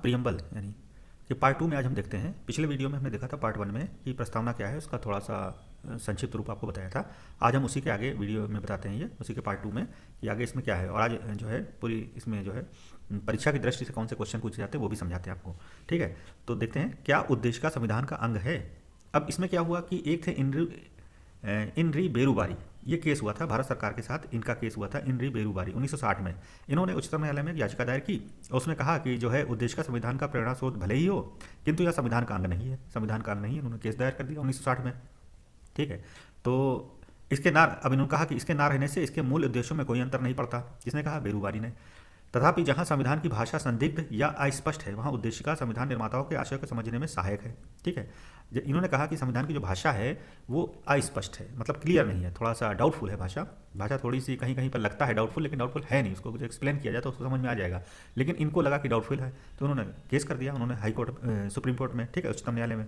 Preamble यानी कि part 2 में आज हम देखते हैं। पिछले वीडियो में हमने देखा था पार्ट 1 में कि प्रस्तावना क्या है, उसका थोड़ा सा संक्षिप्त रूप आपको बताया था। आज हम उसी के आगे वीडियो में बताते हैं, ये उसी के पार्ट 2 में कि आगे इसमें क्या है, और आज जो है पूरी इसमें जो है परीक्षा की दृष्टि से कौन से क्वेश्चन पूछे जाते हैं वो भी समझाते हैं आपको। ठीक है, तो देखते हैं क्या उद्देश्य का संविधान का अंग है। अब इसमें क्या हुआ कि एक थे इनरी बेरुबारी, ये केस हुआ था भारत सरकार के साथ, इनका केस हुआ था इनरी बेरुबारी 1960 में। इन्होंने उच्चतम न्यायालय में एक याचिका दायर की और उसमें कहा कि जो है उद्देश्य का संविधान का प्रेरणा स्रोत भले ही हो, किंतु यह संविधान का अंग नहीं है, संविधान का अंग नहीं है। इन्होंने केस दायर कर दिया 1960 में। ठीक है, तो इसके ना अब इन्होंने कहा कि इसके ना रहने से इसके मूल उद्देश्यों में कोई अंतर नहीं पड़ता। किसने कहा? बेरुबारी ने। तथापि जहां संविधान की भाषा संदिग्ध या अस्पष्ट है वहां उद्देश्य का संविधान निर्माताओं के आशय को समझने में सहायक है। ठीक है, इन्होंने कहा कि संविधान की जो भाषा है वो अस्पष्ट है, मतलब क्लियर नहीं है, थोड़ा सा डाउटफुल है भाषा थोड़ी सी कहीं कहीं पर लगता है डाउटफुल, लेकिन डाउटफुल है नहीं। उसको एक्सप्लेन किया जाए तो उसको समझ में आ जाएगा, लेकिन इनको लगा कि डाउटफुल है तो उन्होंने केस कर दिया, उन्होंने हाई कोर्ट सुप्रीम कोर्ट में, ठीक है, उच्चतम न्यायालय में।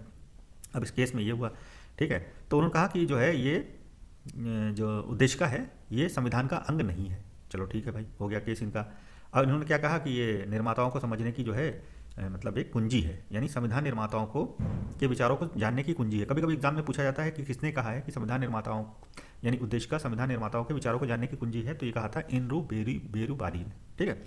अब इस केस में ये हुआ, ठीक है, तो उन्होंने कहा कि जो है ये जो उद्देश्य का है ये संविधान का अंग नहीं है। चलो ठीक है भाई, हो गया केस इनका। अब इन्होंने क्या कहा कि ये निर्माताओं को समझने की जो है मतलब एक कुंजी है, यानी संविधान निर्माताओं को के विचारों को जानने की कुंजी है। कभी कभी एग्जाम में पूछा जाता है कि किसने कहा है कि संविधान निर्माताओं यानी उद्देश्य का संविधान निर्माताओं के विचारों को जानने की कुंजी है, तो ये कहा था इनरू बेरुबारी ने। ठीक है,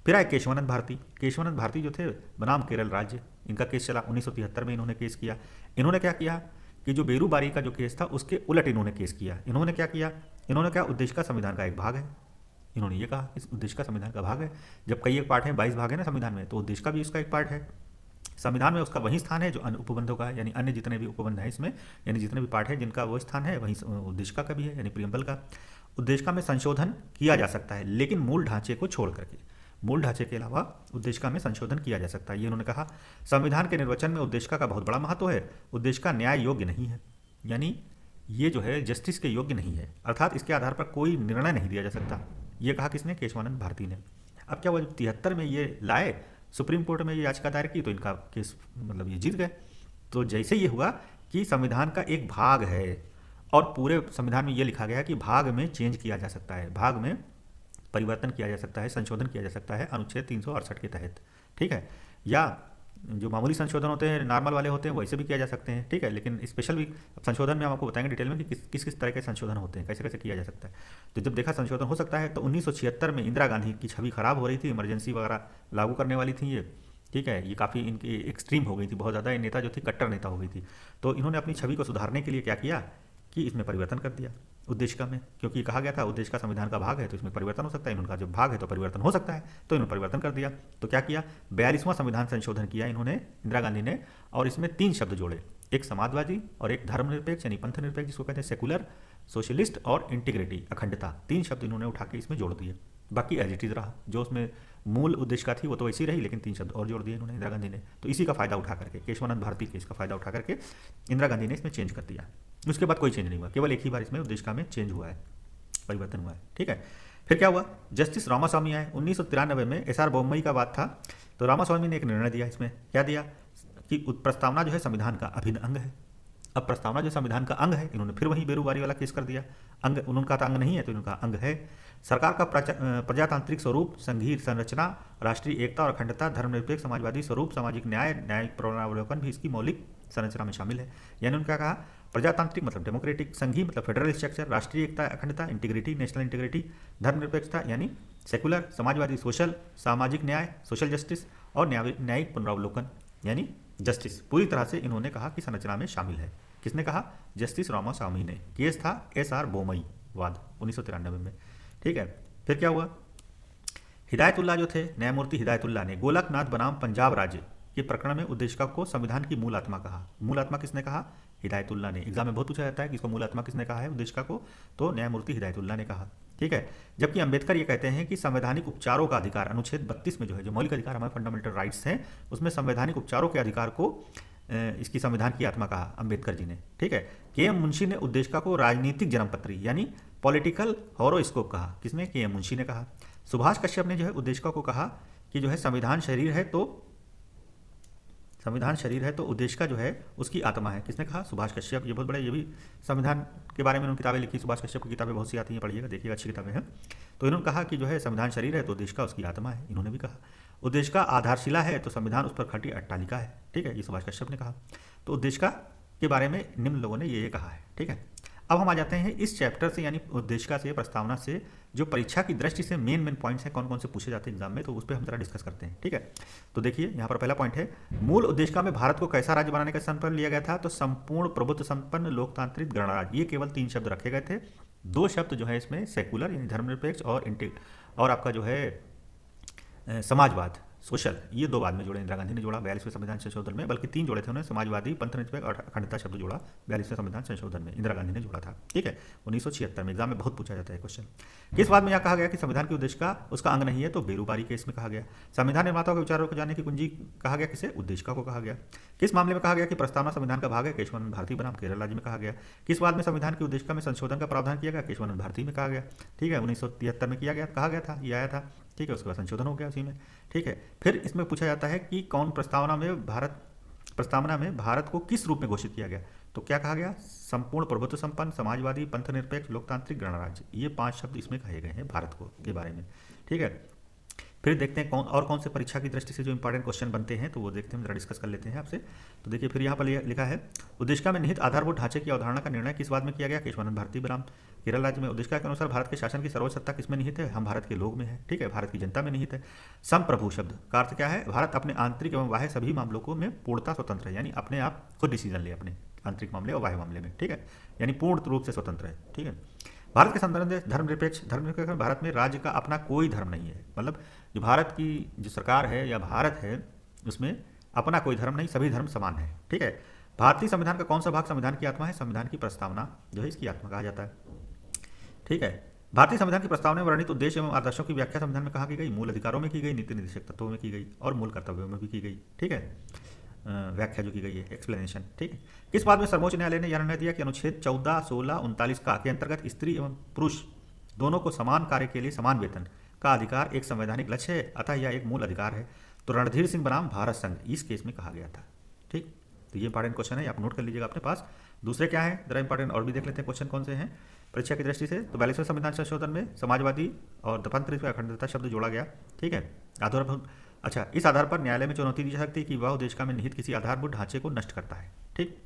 फिर आए केशवानंद भारती। केशवानंद भारती जो थे बनाम केरल राज्य, इनका केस चला 1973 में, इन्होंने केस किया। इन्होंने क्या किया कि जो बेरुबारी का जो केस था उसके उलट इन्होंने केस किया। इन्होंने क्या किया, इन्होंने क्या उद्देश्य का संविधान का एक भाग है, इन्होंने ये कहा इस उद्देश्य का संविधान का भाग है। जब कई एक पार्ट है, 22 भाग है ना संविधान में, तो उद्देश्य का भी उसका एक पार्ट है। संविधान में उसका वही स्थान है जो अन्य उपबंधों का है, यानी अन्य जितने भी उपबंध है इसमें, यानी जितने भी पार्ट है जिनका वो स्थान है वहीं उद्देश्य का भी है, यानी प्रियम्बल का। उद्देश्य में संशोधन किया जा सकता है, लेकिन मूल ढांचे को छोड़ करके, मूल ढांचे के अलावा उद्देश्य में संशोधन किया जा सकता है, ये उन्होंने कहा। संविधान के निर्वचन में उद्देश्य का बहुत बड़ा महत्व है। उद्देश्य का न्याय योग्य नहीं है, यानी ये जो है जस्टिस के योग्य नहीं है, अर्थात इसके आधार पर कोई निर्णय नहीं दिया जा सकता। ये कहा किसने? केशवानंद भारती ने। अब क्या हुआ, जब 73 में ये लाए सुप्रीम कोर्ट में ये याचिका दायर की तो इनका केस मतलब ये जीत गए। तो जैसे ये हुआ कि संविधान का एक भाग है और पूरे संविधान में ये लिखा गया है कि भाग में चेंज किया जा सकता है, भाग में परिवर्तन किया जा सकता है, संशोधन किया जा सकता है अनुच्छेद 368 के तहत। ठीक है, या जो मामूली संशोधन होते हैं, नॉर्मल वाले होते हैं, वैसे भी किया जा सकते हैं। ठीक है, लेकिन स्पेशल भी संशोधन में हम आपको बताएंगे डिटेल में कि किस किस तरह के संशोधन होते हैं, कैसे कैसे किया जा सकता है। तो जब देखा संशोधन हो सकता है तो 1976 में इंदिरा गांधी की छवि खराब हो रही थी, इमरजेंसी वगैरह लागू करने वाली थी ये। ठीक है, ये काफ़ी इनकी एक्सट्रीम हो गई थी, बहुत ज़्यादा ये नेता जो थी कट्टर नेता हो गई थी। तो इन्होंने अपनी छवि को सुधारने के लिए क्या किया कि इसमें परिवर्तन कर दिया उद्देश्य में, क्योंकि कहा गया था उद्देश्य का संविधान का भाग है तो इसमें परिवर्तन हो सकता है, इनका जो भाग है तो परिवर्तन हो सकता है, तो इन्होंने परिवर्तन कर दिया। तो क्या किया, 42वां संविधान संशोधन किया इन्होंने, इंदिरा गांधी ने, और इसमें 3 शब्द जोड़े, एक समाजवादी और एक धर्मनिरपेक्ष यानी पंथ निरपेक्ष जिसको कहते हैं सेकुलर, सोशलिस्ट और इंटीग्रिटी अखंडता, 3 शब्द इन्होंने उठा के इसमें जोड़ दिए। बाकी एज इट इज रहा, जो उसमें मूल उद्देश्य का थी वो तो वैसी रही, लेकिन 3 शब्द और जोड़ दिए इन्होंने इंदिरा गांधी ने। तो इसी का फायदा उठा करके, केशवानंद भारती के इसका फायदा उठा करके इंदिरा गांधी ने इसमें चेंज कर दिया। उसके बाद कोई चेंज नहीं हुआ, केवल एक ही बार इसमें उद्देश्य में चेंज हुआ है, परिवर्तन हुआ है। ठीक है, फिर क्या हुआ, जस्टिस रामास्वामी आए 1993 में, एसआर बोम्मई का बात था, तो रामास्वामी ने एक निर्णय दिया, इसमें क्या दिया कि प्रस्तावना जो है संविधान का अभिन्न अंग है। अब प्रस्तावना जो संविधान का अंग है, इन्होंने फिर वही बेरुबारी वाला केस कर दिया। अंग उन्होंने कहा था अंग नहीं है, तो इनका अंग है। सरकार का प्रजातांत्रिक स्वरूप, संघीय संरचना, राष्ट्रीय एकता और अखंडता, धर्मनिरपेक्ष समाजवादी स्वरूप, सामाजिक न्याय, न्यायिक पुनरावलोकन भी इसकी मौलिक संरचना में शामिल है। यानी उन्होंने क्या कहा, प्रजातांत्रिक मतलब डेमोक्रेटिक, संघीय मतलब फेडरल स्ट्रक्चर, राष्ट्रीय एकता अखंडता इंटीग्रिटी नेशनल इंटीग्रिटी, धर्मनिरपेक्षता यानी सेकुलर, समाजवादी सोशल, सामाजिक न्याय सोशल जस्टिस, और न्यायिक पुनरावलोकन यानी जस्टिस, पूरी तरह से इन्होंने कहा कि संरचना में शामिल है। किसने कहा? जस्टिस रामास्वामी ने। केस था एसआर बोम्मई वाद 1993 में। ठीक है, फिर क्या हुआ, हिदायतुल्ला जो थे, न्यायमूर्ति हिदायतुल्ला ने गोलकनाथ बनाम पंजाब राज्य के प्रकरण में उद्देश्य को संविधान की मूल आत्मा कहा। मूल आत्मा किसने कहा? हिदायतुल्ला ने। एग्जाम में बहुत पूछा जाता है कि इसको मूल आत्मा किसने कहा है उद्देश्य को, तो न्यायमूर्ति हिदायतुल्ला ने कहा। ठीक है, जबकि अंबेडकर ये कहते हैं कि संवैधानिक उपचारों का अधिकार, अनुच्छेद 32 में जो है, जो मौलिक अधिकार हमारे फंडामेंटल राइट्स हैं, उसमें संवैधानिक उपचारों के अधिकार को इसकी संविधान की आत्मा कहा अंबेडकर जी ने। ठीक है, के.एम. मुंशी ने उद्देश्य को राजनीतिक जन्मपत्री यानी पॉलिटिकल हॉरोस्कोप कहा। किसने? के.एम. मुंशी ने कहा। सुभाष कश्यप ने जो है उद्देश्य को कहा कि जो है संविधान शरीर है तो उद्देश्य का जो है उसकी आत्मा है। किसने कहा? सुभाष कश्यप। ये बहुत बड़े, ये भी संविधान के बारे में उन्होंने किताबें लिखी, सुभाष कश्यप की किताबें बहुत सी आती हैं, पढ़िएगा, देखिएगा, अच्छी किताबें हैं। तो इन्होंने कहा कि जो है संविधान शरीर है तो उद्देश्य का उसकी आत्मा है, इन्होंने भी कहा। उद्देश्य का आधारशिला है तो संविधान उस पर खड़ी अट्टालिका है। ठीक है, ये सुभाष कश्यप ने कहा। तो उद्देश्य का के बारे में निम्न लोगों ने ये कहा है। ठीक है, अब हम आ जाते हैं इस चैप्टर से यानी उद्देशिका से, प्रस्तावना से जो परीक्षा की दृष्टि से मेन पॉइंट्स हैं, कौन कौन से पूछे जाते हैं एग्जाम में, तो उस पर हम जरा डिस्कस करते हैं। ठीक है, तो देखिए यहाँ पर पहला पॉइंट है, मूल उद्देशिका में भारत को कैसा राज्य बनाने का संकल्प लिया गया था, तो संपूर्ण प्रभुत्व संपन्न लोकतांत्रिक गणराज्य। ये केवल 3 शब्द रखे गए थे। 2 शब्द जो है इसमें सेकुलर यानी धर्मनिरपेक्ष और आपका जो है समाजवाद, सोशल, ये 2 बाद में जोड़े, इंदिरा गांधी ने जोड़ा 42वें संविधान संशोधन में, बल्कि 3 जोड़े थे उन्होंने, समाजवादी, पंथनिरपेक्ष और अखंडता शब्द जोड़ा 42वें संविधान संशोधन में, इंदिरा गांधी ने जोड़ा था। ठीक है, 1976 में एग्जाम में बहुत पूछा जाता है क्वेश्चन। किस बात में यह कहा गया कि संविधान के उद्देश्य का उसका अंग नहीं है, तो बेरोजगारी केस में कहा गया। संविधान निर्माताओं के विचारों को जानने की कुंजी कहा गया किसे, उद्देशिका को कहा गया। किस मामले में कहा गया कि प्रस्तावना संविधान का भाग है, केशवानंद भारती बनाम केरल राज्य में कहा गया। किस बात में संविधान की उद्देशिका में संशोधन का प्रावधान किया गया, केशवानंद भारती में कहा गया। ठीक है, 1973 में किया गया, कहा गया था, ये आया था। ठीक है, उसके बाद संशोधन हो गया उसी में। ठीक है, फिर इसमें पूछा जाता है कि कौन प्रस्तावना में भारत को किस रूप में घोषित किया गया, तो क्या कहा गया, संपूर्ण प्रभुत्व संपन्न, समाजवादी, पंथनिरपेक्ष, लोकतांत्रिक गणराज्य। ये 5 शब्द इसमें कहे गए हैं भारत को के बारे में। ठीक है, फिर देखते हैं कौन से परीक्षा की दृष्टि से जो इंपॉर्टेंट क्वेश्चन बनते हैं, तो वो देखते हैं, जरा डिस्कस कर लेते हैं आपसे। तो देखिए फिर यहाँ पर लिखा है, उद्देशिका में निहित आधारभूत ढांचे की अवधारणा का निर्णय किस बात में किया गया, केशवानंद भारती बनाम केरल राज्य में। उद्देशिका के अनुसार भारत के शासन की सर्वोच्च सत्ता किसमें निहित है, हम भारत के लोग में है। ठीक है, भारत की जनता में निहित है। संप्रभु शब्द का अर्थ क्या है, भारत अपने आंतरिक एवं बाह्य सभी मामलों को में पूर्णता स्वतंत्र है, यानी अपने आप खुद डिसीजन ले अपने आंतरिक मामले और बाह्य मामले में। ठीक है, यानी पूर्ण रूप से स्वतंत्र है। ठीक है, भारत के संदर्भ में धर्मनिरपेक्ष, भारत में राज्य का अपना कोई धर्म नहीं है, मतलब जो भारत की जो सरकार है या भारत है उसमें अपना कोई धर्म नहीं, सभी धर्म समान है। ठीक है, भारतीय संविधान का कौन सा भाग संविधान की आत्मा है, संविधान की प्रस्तावना जो है इसकी आत्मा कहा जाता है। ठीक है, भारतीय संविधान की प्रस्तावना में वर्णित उद्देश्य एवं आदर्शों की व्याख्या संविधान में कहाँ की गई, मूल अधिकारों में की गई, नीति निर्देशक तत्वों में की गई और मूल कर्तव्यों में भी की गई। ठीक है, व्याख्या जो की गई है, एक्सप्लेनेशन। ठीक है, किस बात में सर्वोच्च न्यायालय ने यह निर्णय दिया कि अनुच्छेद 14, 16, 39 का के अंतर्गत स्त्री एवं पुरुष दोनों को समान कार्य के लिए समान वेतन का अधिकार एक संवैधानिक लक्ष्य है, अतः यह एक मूल अधिकार है। तो रणधीर सिंह बनाम भारत संघ इस केस में कहा गया था। ठीक, तो ये इंपॉर्टेंट क्वेश्चन है, आप नोट कर लीजिएगा अपने पास। दूसरे क्या है जरा इंपॉर्टेंट और भी देख लेते हैं क्वेश्चन कौन से हैं परीक्षा की दृष्टि से। तो 42वें संविधान संशोधन में समाजवादी और पंथनिरपेक्ष अखंडता शब्द जोड़ा गया। ठीक है, आधारभूत, अच्छा, इस आधार पर न्यायालय में चुनौती दी जा सकती है कि वह उद्देशिका में निहित किसी आधारभूत ढांचे को नष्ट करता है। ठीक,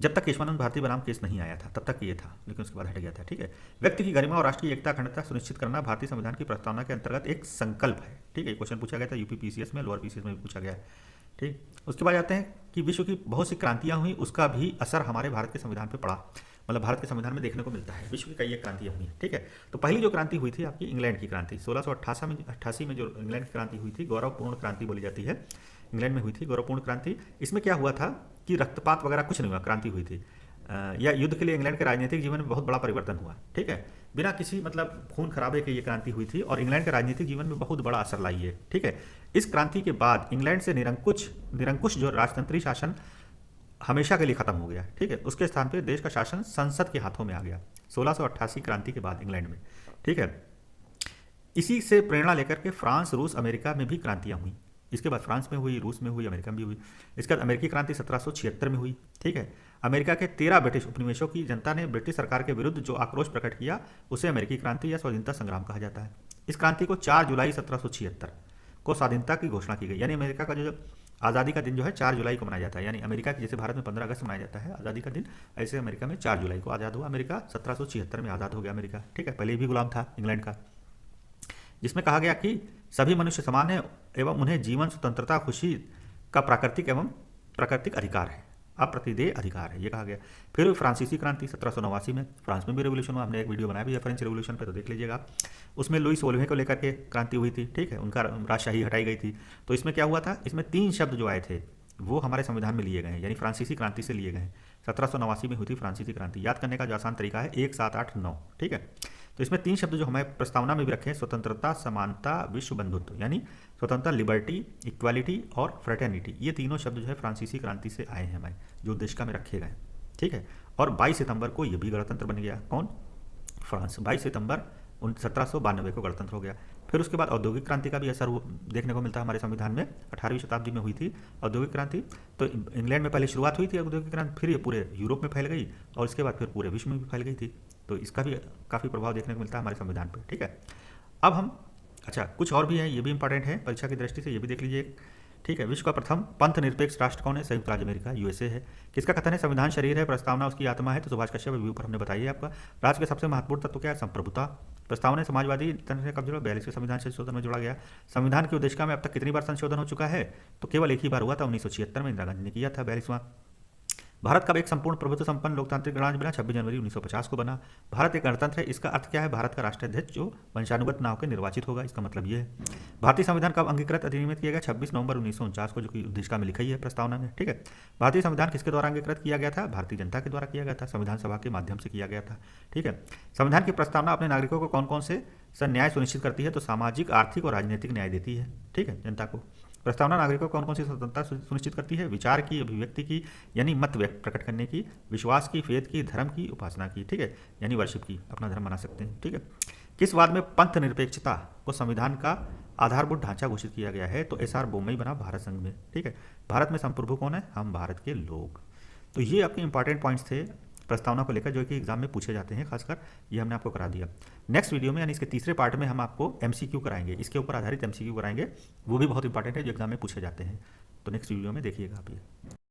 जब तक केशवानंद भारती बनाम केस नहीं आया था तब तक ये था, लेकिन उसके बाद हट गया था। ठीक है, व्यक्ति की गरिमा और राष्ट्रीय एकता अखंडता सुनिश्चित करना भारतीय संविधान की प्रस्तावना के अंतर्गत एक संकल्प है। ठीक है, क्वेश्चन पूछा गया था यूपी पीसीएस में, लोअर पीसीएस में भी पूछा गया है। ठीक, उसके बाद आते हैं कि विश्व की बहुत सी क्रांतियां हुई, उसका भी असर हमारे भारत के संविधान पर पड़ा, मतलब भारत के संविधान में देखने को मिलता है। विश्व की कई एक क्रांतियां हुई। ठीक है, तो पहली जो क्रांति हुई थी आपकी इंग्लैंड की क्रांति, 1688 में जो इंग्लैंड की क्रांति हुई थी, गौरवपूर्ण क्रांति बोली जाती है, इंग्लैंड में हुई थी गौरवपूर्ण क्रांति। इसमें क्या हुआ था कि रक्तपात वगैरह कुछ नहीं हुआ, क्रांति हुई थी। या युद्ध के लिए इंग्लैंड के राजनीतिक जीवन में बहुत बड़ा परिवर्तन हुआ। ठीक है, बिना किसी मतलब खून खराबे के ये क्रांति हुई थी और इंग्लैंड के राजनीतिक जीवन में बहुत बड़ा असर लाई है। ठीक है, इस क्रांति के बाद इंग्लैंड से निरंकुश जो राजतंत्री शासन हमेशा के लिए खत्म हो गया। ठीक है, उसके स्थान पर देश का शासन संसद के हाथों में आ गया 1688 क्रांति के बाद इंग्लैंड में। ठीक है, इसी से प्रेरणा लेकर के फ्रांस, रूस, अमेरिका में भी क्रांतियां हुई। इसके बाद फ्रांस में हुई, रूस में हुई, अमेरिका में भी हुई। इसके बाद अमेरिकी क्रांति 1776 में हुई। ठीक है, अमेरिका के 13 ब्रिटिश उपनिवेशों की जनता ने ब्रिटिश सरकार के विरुद्ध जो आक्रोश प्रकट किया उसे अमेरिकी क्रांति या स्वाधीनता संग्राम कहा जाता है। इस क्रांति को 4 जुलाई 1776 को स्वाधीनता की घोषणा की गई, यानी अमेरिका का जो आज़ादी का दिन जो है 4 जुलाई को मनाया जाता है। यानी अमेरिका की जैसे भारत में 15 अगस्त मनाया जाता है आज़ादी का दिन, ऐसे अमेरिका में 4 जुलाई को आज़ाद हुआ अमेरिका। 1776 में आज़ाद हो गया अमेरिका। ठीक है, पहले भी गुलाम था इंग्लैंड का, जिसमें कहा गया कि सभी मनुष्य समान है एवं उन्हें जीवन, स्वतंत्रता, खुशी का प्राकृतिक अधिकार है, अप्रतिदेय अधिकार है, ये कहा गया। फिर फ्रांसीसी क्रांति 1789 में, फ्रांस में भी रेवोल्यूशन हुआ, हमने एक वीडियो बनाया भी है फ्रेंच रेवोल्यूशन पे, तो देख लीजिएगा। उसमें लुई 16वें को लेकर के क्रांति हुई थी। ठीक है, उनका राजशाही हटाई गई थी। तो इसमें क्या हुआ था, इसमें 3 शब्द जो आए थे वो हमारे संविधान में लिए गए हैं, यानी फ्रांसीसी क्रांति से लिए गए हैं। 1789 में हुई थी फ्रांसीसी क्रांति। याद करने का जो आसान तरीका है 1, 7, 8, 9। ठीक है, तो इसमें 3 शब्द जो हमारे प्रस्तावना में भी रखे हैं, स्वतंत्रता, समानता, विश्व बंधुत्व, यानी स्वतंत्रता, लिबर्टी, इक्वालिटी और फ्रेटर्निटी, ये तीनों शब्द जो है फ्रांसीसी क्रांति से आए हैं हमारे, जो उद्देशिका में रखे गए। ठीक है, और 22 सितंबर को ये भी गणतंत्र बन गया। कौन, फ्रांस। 22 सितंबर 1792 को गणतंत्र हो गया। फिर उसके बाद औद्योगिक क्रांति का भी असर देखने को मिलता है हमारे संविधान में। 18वीं शताब्दी में हुई थी औद्योगिक क्रांति। तो इंग्लैंड में पहले शुरुआत हुई थी औद्योगिक क्रांति, फिर ये पूरे यूरोप में फैल गई और इसके बाद फिर पूरे विश्व में भी फैल गई थी। तो इसका भी काफ़ी प्रभाव देखने को मिलता है हमारे संविधान पर। ठीक है, अब हम अच्छा, कुछ और भी है, ये भी इंपॉर्टेंट है परीक्षा की दृष्टि से, ये भी देख लीजिए। ठीक है, विश्व का प्रथम पंथ निरपेक्ष राष्ट्र कौन है? संयुक्त राज्य अमेरिका, यूएसए है। किसका कथन है संविधान शरीर है, प्रस्तावना उसकी आत्मा है? तो सुभाष कश्यप, व्यू पर हमने बताइए आपका। राष्ट्र के सबसे महत्वपूर्ण तत्व क्या है? संप्रभुता। प्रस्तावना समाजवादी तंत्र से कब जुड़ा? 42वें संविधान संशोधन में जोड़ा गया। संविधान की उद्देशिका में अब तक कितनी बार संशोधन हो चुका है? तो केवल एक ही बार हुआ था, 1976 में इंदिरा गांधी ने किया था, 42वां। भारत का एक संपूर्ण प्रभुत्व संपन्न लोकतांत्रिक गणराज्य बना 26 जनवरी 1950 को बना। भारत एक गणतंत्र है, इसका अर्थ क्या है? भारत का राष्ट्राध्यक्ष जो वंशानुगत ना होकर निर्वाचित होगा, इसका मतलब ये है। भारतीय संविधान कब अंगीकृत अधिनियमित किया गया? 26 नवंबर 1949 को, जो कि उद्देशिका में लिखी है प्रस्तावना में। ठीक है, भारतीय संविधान किसके द्वारा अंगीकृत किया गया था? भारतीय जनता के द्वारा किया गया था, संविधान सभा के माध्यम से किया गया था। ठीक है, संविधान की प्रस्तावना अपने नागरिकों को कौन कौन से न्याय सुनिश्चित करती है? तो सामाजिक, आर्थिक और राजनीतिक न्याय देती है। ठीक है, जनता को। प्रस्तावना नागरिकों को कौन कौन सी स्वतंत्रता सुनिश्चित करती है? विचार की, अभिव्यक्ति की यानी मत व्यक्त प्रकट करने की, विश्वास की, फेद की, धर्म की, उपासना की। ठीक है, यानी वर्शिप की, अपना धर्म बना सकते हैं। ठीक है, किस वाद में पंथ निरपेक्षता को संविधान का आधारभूत ढांचा घोषित किया गया है? तो एसआर बोम्मई बना भारत संघ में। ठीक है, भारत में संप्रभु कौन है? हम भारत के लोग। तो ये आपके इंपॉर्टेंट पॉइंट्स थे प्रस्तावना को लेकर, जो कि एग्जाम में पूछे जाते हैं खासकर, ये हमने आपको करा दिया। नेक्स्ट वीडियो में यानी इसके तीसरे पार्ट में हम आपको एमसीक्यू कराएंगे, इसके ऊपर आधारित एमसीक्यू कराएंगे, वो भी बहुत इंपॉर्टेंट है, जो एग्जाम में पूछे जाते हैं। तो नेक्स्ट वीडियो में देखिएगा आप ये।